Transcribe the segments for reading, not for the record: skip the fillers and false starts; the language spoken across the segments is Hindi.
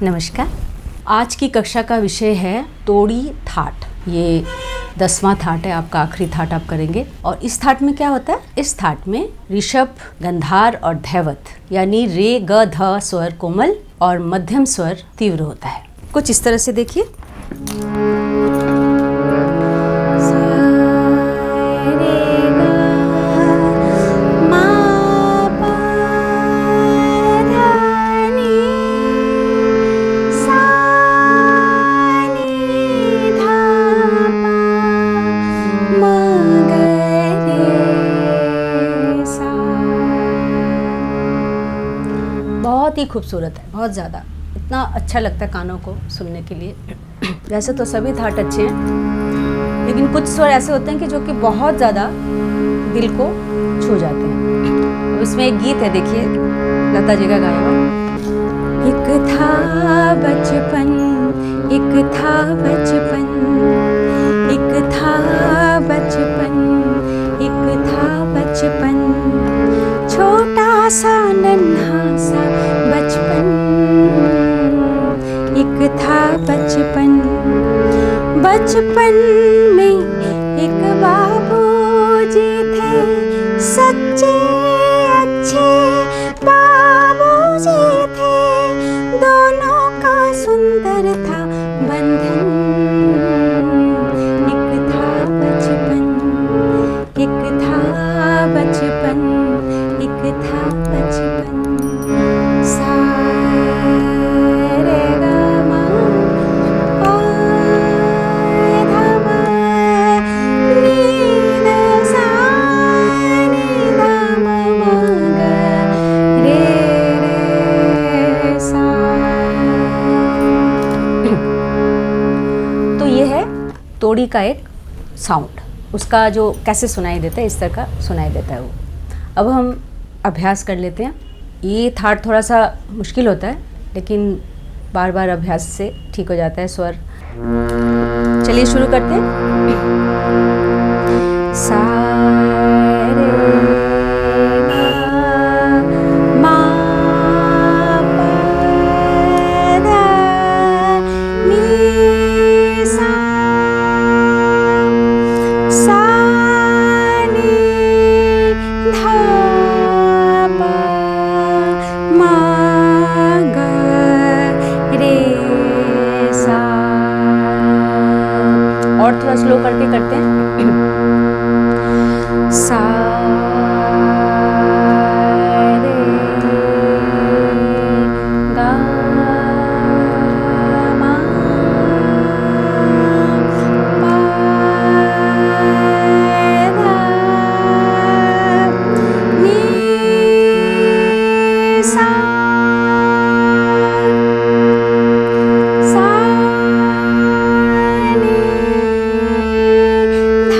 नमस्कार। आज की कक्षा का विषय है तोड़ी थाट। ये 10वां थाट है, आपका आखिरी थाट आप करेंगे। और इस थाट में क्या होता है? इस थाट में ऋषभ, गंधार और धैवत यानी रे ग ध स्वर कोमल और मध्यम स्वर तीव्र होता है। कुछ इस तरह से देखिए। बहुत ही खूबसूरत है, बहुत ज़्यादा, इतना अच्छा लगता है कानों को सुनने के लिए। वैसे तो सभी थाट अच्छे हैं, लेकिन कुछ स्वर ऐसे होते हैं कि जो कि बहुत ज़्यादा दिल को छू जाते हैं। अब इसमें एक गीत है, देखिए, लता जी का गाया हुआ। एक था बचपन, एक था बचपन, एक था बचपन, एक था बचपन, छोटा सा नन्हा सा बचपन, एक था बचपन। बचपन में एक बाबूजी थे, सच्चे अच्छे बाबूजी थे, दोनों का सुंदर था बंधन। एक था बचपन, एक था बचपन, एक था बचपन। सा रे ग म पा ध म नी ध सा नी ध म म ग रे रे सा। तो ये है तोड़ी का एक साउंड। उसका जो कैसे सुनाई देता है, इस तरह का सुनाई देता है वो। अब हम अभ्यास कर लेते हैं। ये थाट थोड़ा सा मुश्किल होता है, लेकिन बार बार अभ्यास से ठीक हो जाता है स्वर। चलिए शुरू करते हैं। सा रे ग म प ध नी सा, सा नी ध प म ग रे सा। और थोड़ा स्लो करके करते हैं। सा रे ग म प ध नी सा, सा नी ध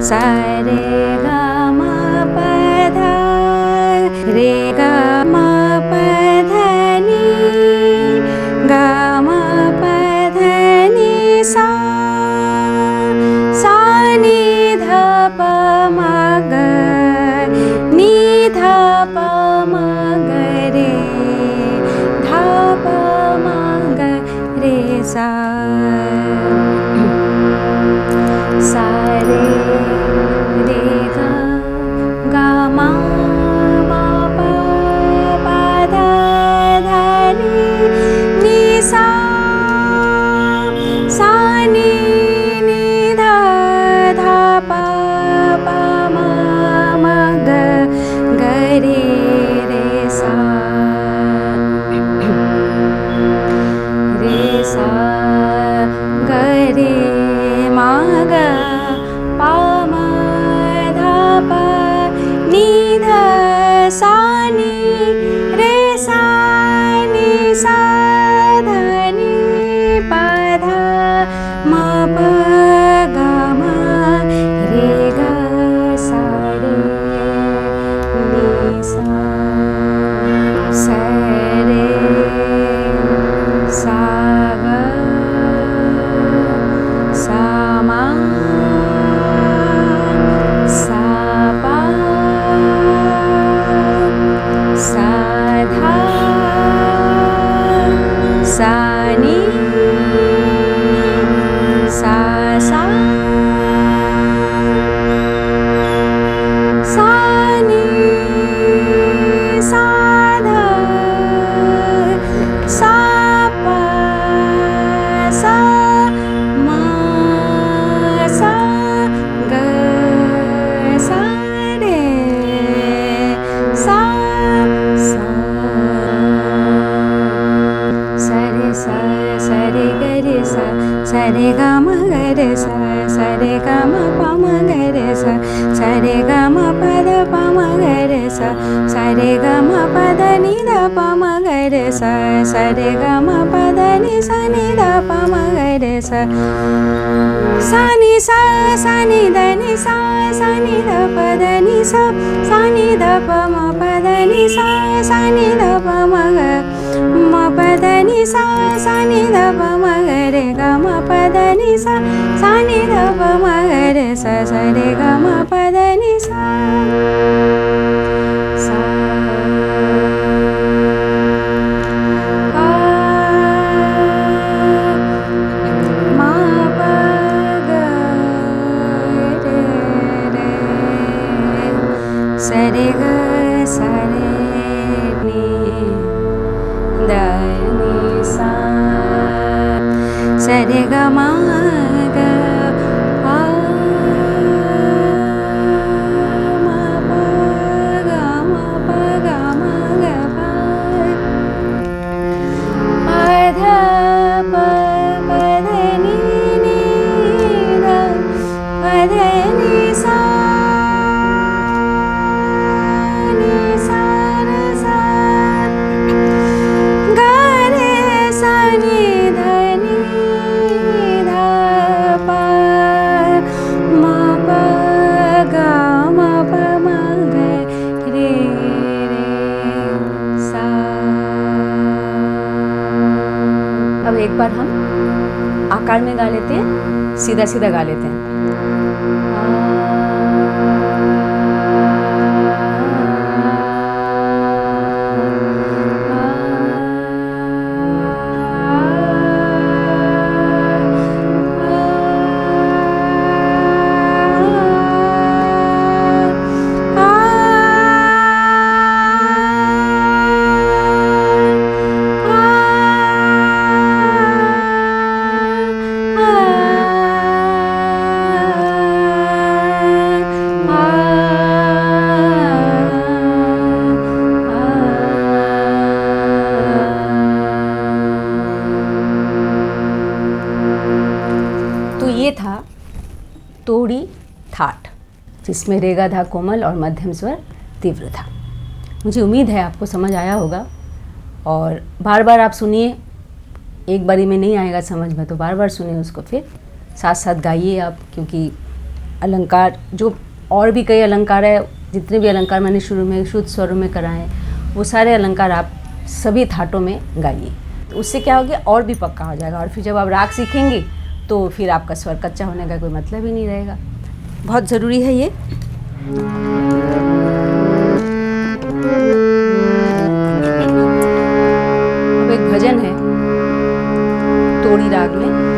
सा रे गा मा प धा रे गा मा प धा नी गा मा प धा नी सा सा नी ध प म ग नी ध प म ग रे ध प म ग रे सा सा रे रे गा गा मा मा प प धा धा नी नी सा सा नी नी धा धा प प म म ग ग रे रे सा रे सा ग रे मा ग पा म धा प नी ध सा नी रे सा नी सा ध नी प धा म प ग म रे ग सा रे नी सा सा रे सा ग सा मा सा पा सा धा सा नी सा सा सा नी सा ध सा प सा म सा ग सा रे सा सा सा रे सा सा रे ग रे सा सा रे गा म ग रे सा सा रे गा म प म ग रे सा सा रे गा म प ध प म ग रे सा सा रे गा म प ध नि ध प म ग रे सा सा रे गा म प ध नि सा नि ध प म ग रे सा सा नि सा सा नि ध नि सा सा नि ध प ध नि सा सा नि ध प म प ध नि सा सा नि ध प म ग म प ध नि सा सा नि ध प म ग रे गा म प ध नि सा सा नि ध प म ग रे सा सा रे गा म प ध नि सा सा पा मा प ग रे रे सा रे ग सा रे नी ध नि सा सा रे ग म ग पा म प ग म प ग म ग प प ध प प ध नि नि ध प ध नि सा नि सा रे सा ग रे सा नि ध नि ध प म प ग म प म ग रे रे सा अब एक बार हम आकार में गा लेते हैं, सीधा सीधा गा लेते हैं। ये था तोड़ी थाट, जिसमें रेगा धा कोमल और मध्यम स्वर तीव्र था। मुझे उम्मीद है आपको समझ आया होगा, और बार बार आप सुनिए, एक बारी में नहीं आएगा समझ में तो बार बार सुनिए उसको, फिर साथ साथ गाइए आप, क्योंकि अलंकार, जो और भी कई अलंकार है, जितने भी अलंकार मैंने शुरू में शुद्ध स्वरों में कराए, वो सारे अलंकार आप सभी थाटों में गाइए। तो उससे क्या होगा, और भी पक्का हो जाएगा। और फिर जब आप राग सीखेंगे तो फिर आपका स्वर कच्चा होने का कोई मतलब ही नहीं रहेगा। बहुत ज़रूरी है ये। अब एक भजन है तोड़ी राग में।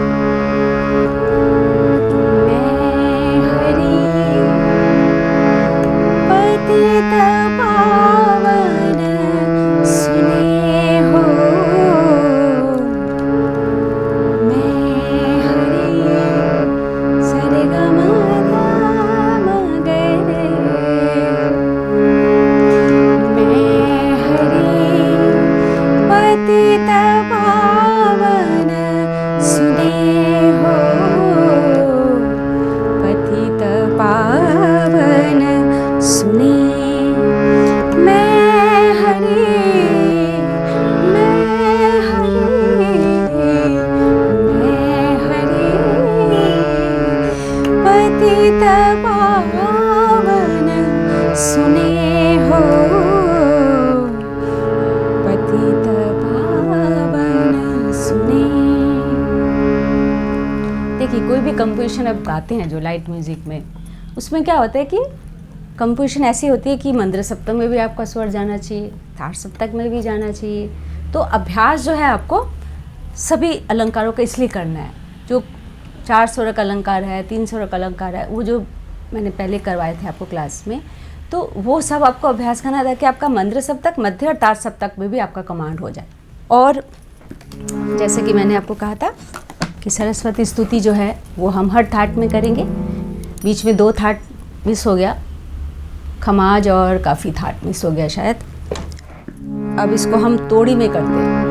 कोई भी कंपोजिशन आप गाते हैं जो लाइट म्यूज़िक में, उसमें क्या होता है कि कंपोजिशन ऐसी होती है कि मंद्र सप्तक में भी आपका स्वर जाना चाहिए, तार सप्तक में भी जाना चाहिए। तो अभ्यास जो है आपको सभी अलंकारों का इसलिए करना है। जो 4 स्वर का अलंकार है, 3 स्वर का अलंकार है, वो जो मैंने पहले करवाए थे आपको क्लास में, तो वो सब आपको अभ्यास करना था कि आपका मंद्र सप्तक, मध्य और तार सप्तक में भी आपका कमांड हो जाए। और जैसे कि मैंने आपको कहा था कि सरस्वती स्तुति जो है वो हम हर थाट में करेंगे। बीच में 2 थाट मिस हो गया, खमाज और काफ़ी थाट मिस हो गया शायद। अब इसको हम तोड़ी में करते हैं।